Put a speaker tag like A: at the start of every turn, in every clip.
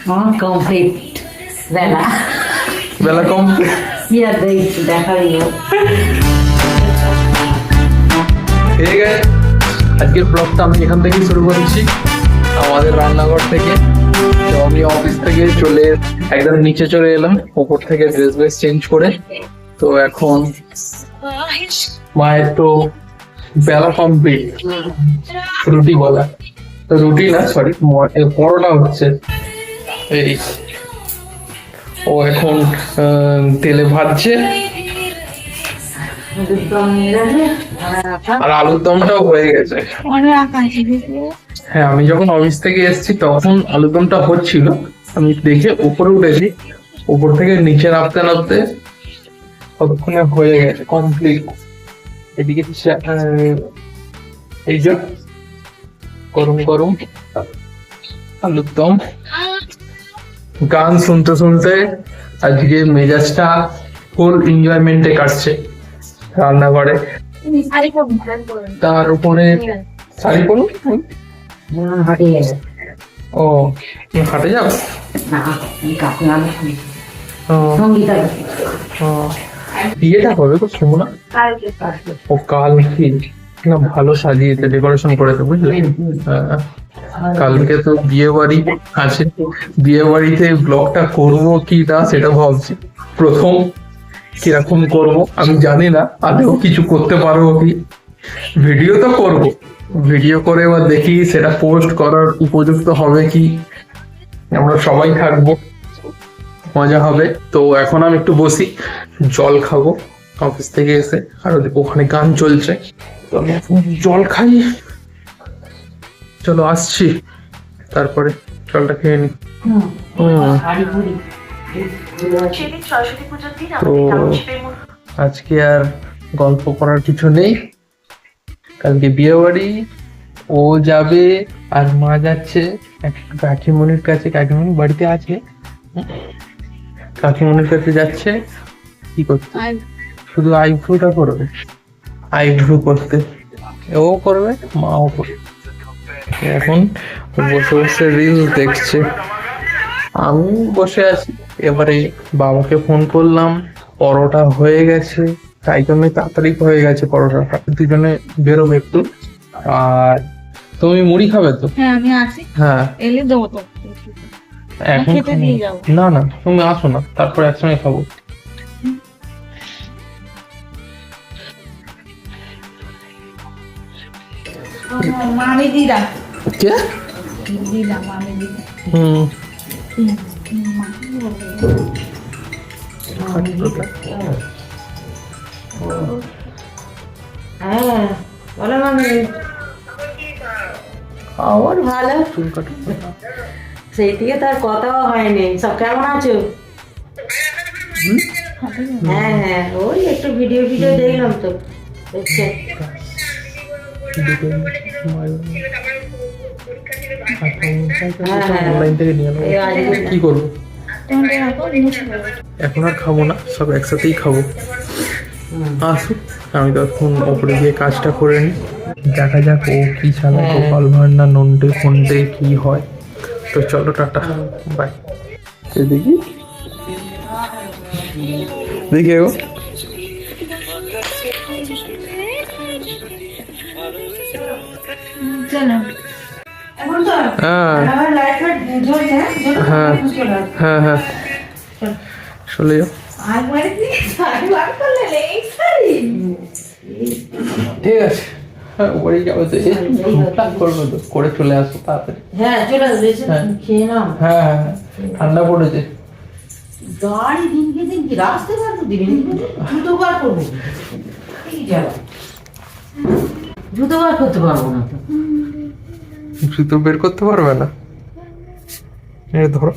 A: Complete বেলা
B: বেলা complete.
A: কি আর দেখাই
B: ঠিক আছে, আজকের ব্লগটা আমি এখান থেকে শুরু করছি, আমাদের রান্নাঘর থেকে। তো আমি অফিস থেকে চলে একদম নিচে চলে এলাম, উপর থেকে ড্রেস চেঞ্জ করে। তো এখন মায়ের তো বেলা কমপ্লিট, রুটি বলা, তো রুটি না সরি পরোটা হচ্ছে। এই ও এখন তেলে ভাজছে, আর আলুর দমটাও হয়ে গেছে। হ্যাঁ, আমি যখন অফিস থেকে এসেছি তখন আলুর দমটা হচ্ছিল, আমি দেখে উপরে উঠেছি, উপর থেকে নিচে নামতে নামতে কতক্ষণে হয়ে গেছে কমপ্লিট। এদিকে এই যে গরম গরম আলুর দম, গান শুনতে শুনতে আজকে মেজাজটা ফুল এনজয়মেন্টে কাটছে রান্নাঘরে। তার উপরে শাড়ি পরুন।
A: হাটিয়ে
B: ও, তুমি হাটে যাও?
A: না
B: ও,
A: সঙ্গীতা
B: ও, বিয়েটা হবে তো সুমনা? ও কালকে না, ভালো সাজিয়েছে, ডেকোরেশন করেছে বুঝলে। কালকে তো বিয়ে বাড়ি আছে, বিয়ে বাড়িতে ব্লগটা করবো কি না সেটা ভাবছি। প্রথম কিরকম করব আমি জানি না, আদৌ কিছু করতে পারবো কি। ভিডিও তো করব, ভিডিও করে এবার দেখি সেটা পোস্ট করার উপযুক্ত হবে কি। আমরা সবাই থাকবো, মজা হবে। তো এখন আমি একটু বসি, জল খাবো অফিস থেকে এসে, আর ওখানে গান চলছে, তো আমি এখন জল খাই। চলো আসছি, তারপরে জলটা খেয়ে নি। তো আজকে আর গল্প করার কিছু নেই, কালকে বিয়ে বাড়ি, ও যাবে আর মা যাচ্ছে কাকিমণির কাছে। কাকিমণি বাড়িতে আছে, কাকিমণির কাছে যাচ্ছে কি করতে? শুধু আইব্রোটা করবে, আইব্রো করতে ও করবে, মাও করবে। এখন বসে বসে রিলস দেখছে, আমি বসে আছি। এবারে বাবাকে ফোন করলাম, পরোটা হয়ে গেছে, তাই জন্য তাড়াতাড়ি হয়ে গেছে পরোটাটা। দুজনে বেরোবে একটু। আর তুমি মুড়ি খাবে তো?
C: হ্যাঁ আমি আসি,
B: হ্যাঁ
C: এলে দেবো তো।
B: এখন
C: খেতে দিয়ে যাবো।
B: না না, তুমি আসো না, তারপর একসঙ্গে খাবো।
C: মামি দিদা
B: কে?
C: দিদা মামি দিদা।
A: হ্যাঁ বলো মামি। খবর ভালো, সেই থেকে তার কথাও হয়নি। সব কেমন আছো? হ্যাঁ হ্যাঁ, ওই একটু ভিডিও দেখলাম তো, দেখছে।
B: অনলাইন থেকে নিয়ে নেবো, কি করবো এখন, আর খাবো না, সব একসাথেই খাবো। আসুক, আমি তখন ওপরে গিয়ে কাজটা করে নিই, দেখা যাক ও কি ছাড়া গোপাল ভান্ডার নন্টে ফন্টে কি হয়। তো চলো টাটা, বাই। দেখি দেখি গো, হ্যাঁ হ্যাঁ হ্যাঁ হ্যাঁ, চলে যাও। ঠিক আছে, হ্যাঁ ওপরে যাবো তো, টুকটাক করবো তো, করে চলে আসবো তাড়াতাড়ি।
A: হ্যাঁ চলে আসবে, খেয়ে নাও।
B: হ্যাঁ হ্যাঁ হ্যাঁ, ঠান্ডা পড়েছে।
A: গাড়ি দিনকে দিন কি রাস্তায় বার তো দিবেন, জুতো বার করবো কি যাবে, জুতো বার করতে পারবো না তো।
B: জুতো বের করতে পারবে না, এই ধরো।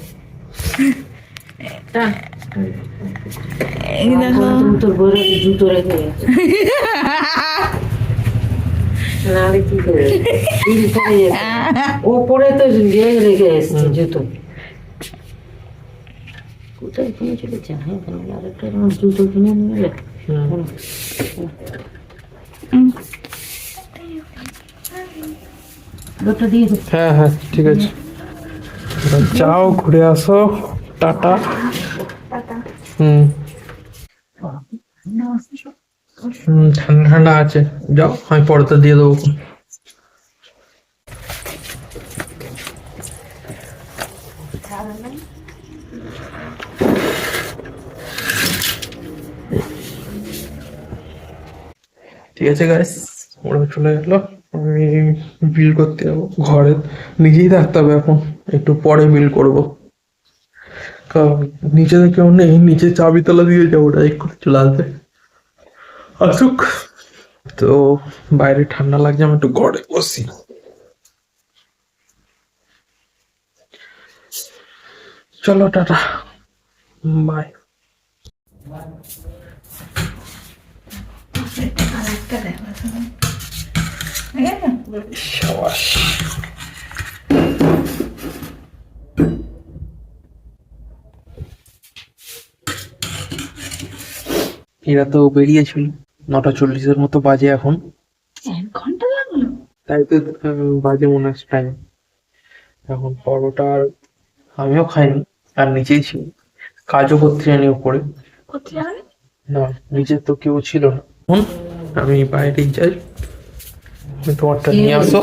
A: তোর বইরে জুতো রেখে গেছে, নাহলে কি করে ও পরে তো রেখে এসছে জুতো। কোথায় কিনে চলে যায়, আরেকটা জুতো কিনে নিয়ে দুটো দিয়ে।
B: হ্যাঁ হ্যাঁ ঠিক আছে। যাও ঘুরে আসো, টাটা। হুম ঠান্ডা ঠান্ডা আছে, যাও আমি পর্দা দিয়ে দেবো। ঠিক আছে গাইস, ওরা চলে গেলো, আমি বিল করতে যাবো ঘরে, নিজেই থাকতে হবে এখন, একটু পরে বিল করবো, কারণ নিচে তো কেউ নেই, নিচে চাবি তলা দিয়ে যাবো, ডাইরেক্ট করে চলে আসবে, আসুক। তো বাইরে ঠান্ডা লাগছে, আমি একটু ঘরে বসি। চলো টাটা, বাই।
C: আরেকটা দেখো
B: সাবাস। এরা তো বেরিয়েছিল, 9:40 মতো বাজে এখন।
C: 1 ঘন্টা লাগলো?
B: তাই তো বাজে মনে হচ্ছে টাইম। এখন পরোটা আর আমিও খাইনি, আর নিচেই ছিল, কাজও করতে জানি উপরে।
C: করতে যাবে?
B: না, নিচে তো কেউ ছিল না। এখন আমি বাইরেই যাই, তুমি তোমারটা নিয়ে আসো,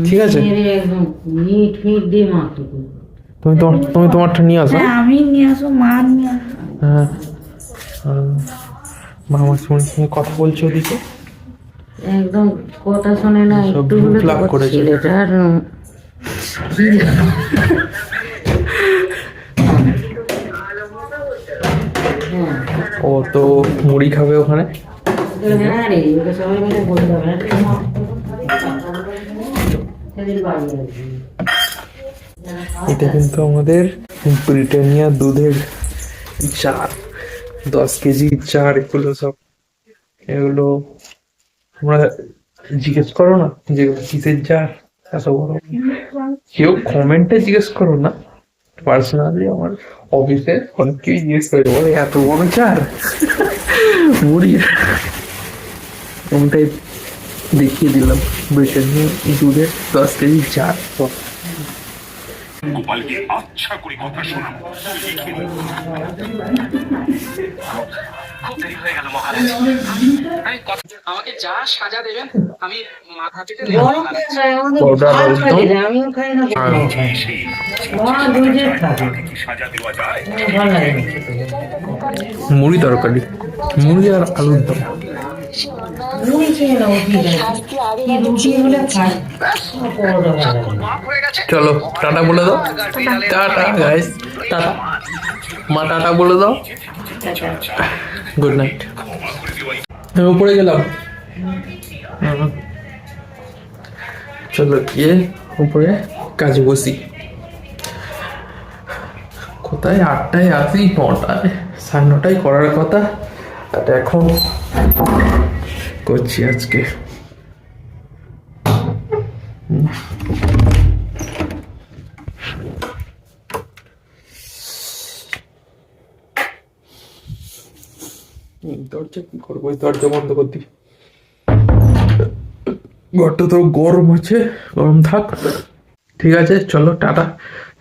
B: ঠিক আছে?
A: একদম মিট মিট দিয়ে মাখতে হবে।
B: তুমি তোমারটা নিয়ে আসো।
C: হ্যাঁ আমি নিয়ে আসো, মা নিয়ে আসো।
B: হ্যাঁ, মামার সঙ্গে কথা বলছো ওদিকে,
A: একদম কথা শোনে না
B: সব
A: একটু
B: মুখ
A: হলে
B: লাগ
A: তো
B: করেছে।
A: ছেলেটার
B: ও তো মুড়ি খাবে ওখানে।
A: হ্যাঁ রে, ওটা সবাই মিলে বলতে হবে না। সেদিন বাড়ি আসবি।
B: এটা কিন্তু আমাদের ব্রিটানিয়া দুধের জার, 10 কেজি জার, এগুলো সব, এগুলো তোমরা জিজ্ঞেস করো না যেগুলো কিসের জার, এত বড়। কেউ কমেন্টে জিজ্ঞেস করো না, পার্সোনালি আমার অফিসে অনেকেই জিজ্ঞেস করে, বলে এত বড় জার মুড়ি। ওটাই দেখিয়ে দিলাম, ব্রিটানিয়া দুধের 10 কেজি জার।
D: গোপালকে আচ্ছা করে কথা শোনাবো। খুব দেরি হয়ে গেল মহারাজ,
E: আমাকে যা সাজা দেবেন আমি মাথা পেতে
A: গরম হয়ে যায়, আমাদের
B: পরোটা
A: ভাত
B: আলুর
A: খাই
B: দম।
A: না, আমিও খাই না, কোথাও খাই না।
D: সেই
A: আমার দুধের খাবে,
D: তাকে কি সাজা দেওয়া যায়?
A: আমার ভালো লাগে না খেতে।
B: মুড়ি তরকারি, মুড়ি আর আলুর দম।
A: মুড়ি খেয়ে নাও, ঠিক আছে। কি রুটি হলে খাই, আমার পরোটা ভালো লাগে না।
B: চলো টাটা বলে দাও, টাটা গাইস, টাটা, মা টাটা বলে দাও, গুড নাইট। আমি উপরে গেলাম, চলো গিয়ে উপরে কাজে বসি। কোথায় 8টায় আসি, 9টায় 9:30টায় করার কথা, আর এখন করছি আজকে। দরজা কি করবো, ওই দরজা বন্ধ করে দিই, ঘরটা তো গরম আছে, গরম থাক। ঠিক আছে চলো টাটা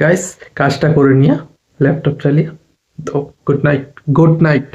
B: গাইস, কাজটা করে নিয়ে ল্যাপটপ চালিয়ে তো, গুড নাইট, গুড নাইট।